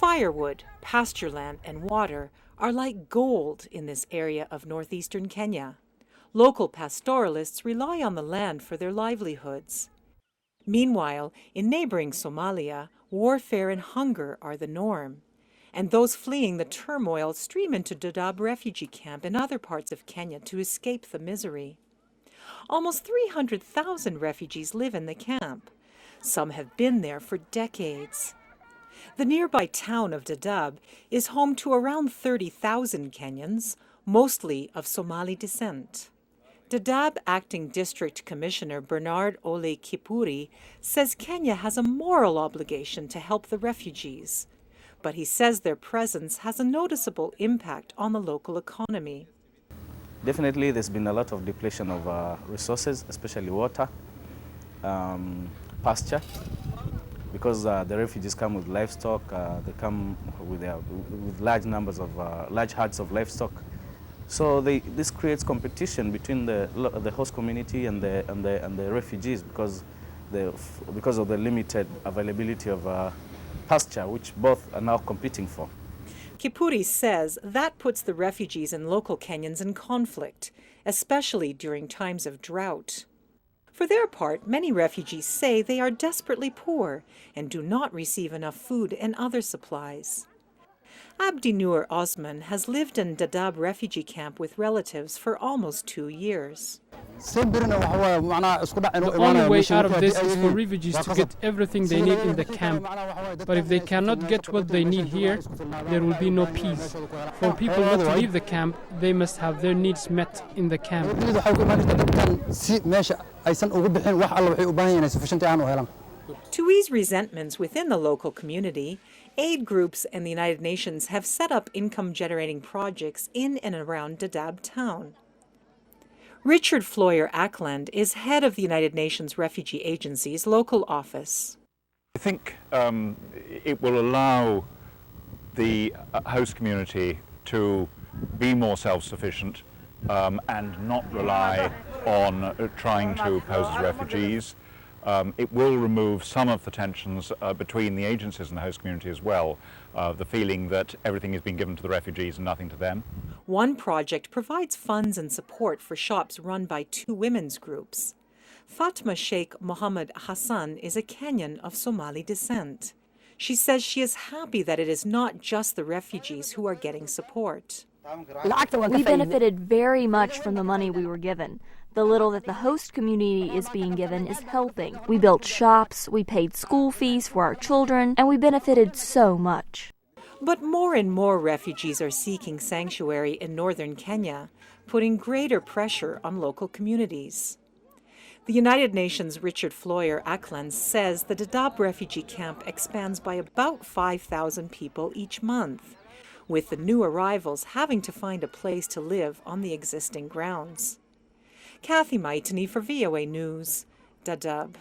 Firewood, pasture land, and water are like gold in this area of northeastern Kenya. Local pastoralists rely on the land for their livelihoods. Meanwhile, in neighboring Somalia, warfare and hunger are the norm, and those fleeing the turmoil stream into Dadaab refugee camp in other parts of Kenya to escape the misery. Almost 300,000 refugees live in the camp. Some have been there for decades. The nearby town of Dadaab is home to around 30,000 Kenyans, mostly of Somali descent. Dadaab Acting District Commissioner Bernard Ole Kipury says Kenya has a moral obligation to help the refugees, but he says their presence has a noticeable impact on the local economy. Definitely there's been a lot of depletion of resources, especially water, pasture, because the refugees come with livestock, they come with large numbers of, large herds of livestock. So this creates competition between the host community and the refugees because of the limited availability of pasture, which both are now competing for. Kipury says that puts the refugees and local Kenyans in conflict, especially during times of drought. For their part, many refugees say they are desperately poor and do not receive enough food and other supplies. Abdi Noor Osman has lived in Dadaab refugee camp with relatives for almost 2 years. The only way out of this is for refugees to get everything they need in the camp. But if they cannot get what they need here, there will be no peace. For people not to leave the camp, they must have their needs met in the camp. To ease resentments within the local community, aid groups and the United Nations have set up income-generating projects in and around Dadaab town. Richard Floyer Acland is head of the United Nations Refugee Agency's local office. I think it will allow the host community to be more self-sufficient and not rely on trying to pose as refugees. It will remove some of the tensions between the agencies and the host community as well, the feeling that everything is being given to the refugees and nothing to them. One project provides funds and support for shops run by 2 women's groups. Fatma Sheikh Mohammed Hassan is a Kenyan of Somali descent. She says she is happy that it is not just the refugees who are getting support. We benefited very much from the money we were given. The little that the host community is being given is helping. We built shops, we paid school fees for our children, and we benefited so much. But more and more refugees are seeking sanctuary in northern Kenya, putting greater pressure on local communities. The United Nations' Richard Floyer Acland says the Dadaab refugee camp expands by about 5,000 people each month, with the new arrivals having to find a place to live on the existing grounds. Kathy Maitani for VOA News, Dadaab.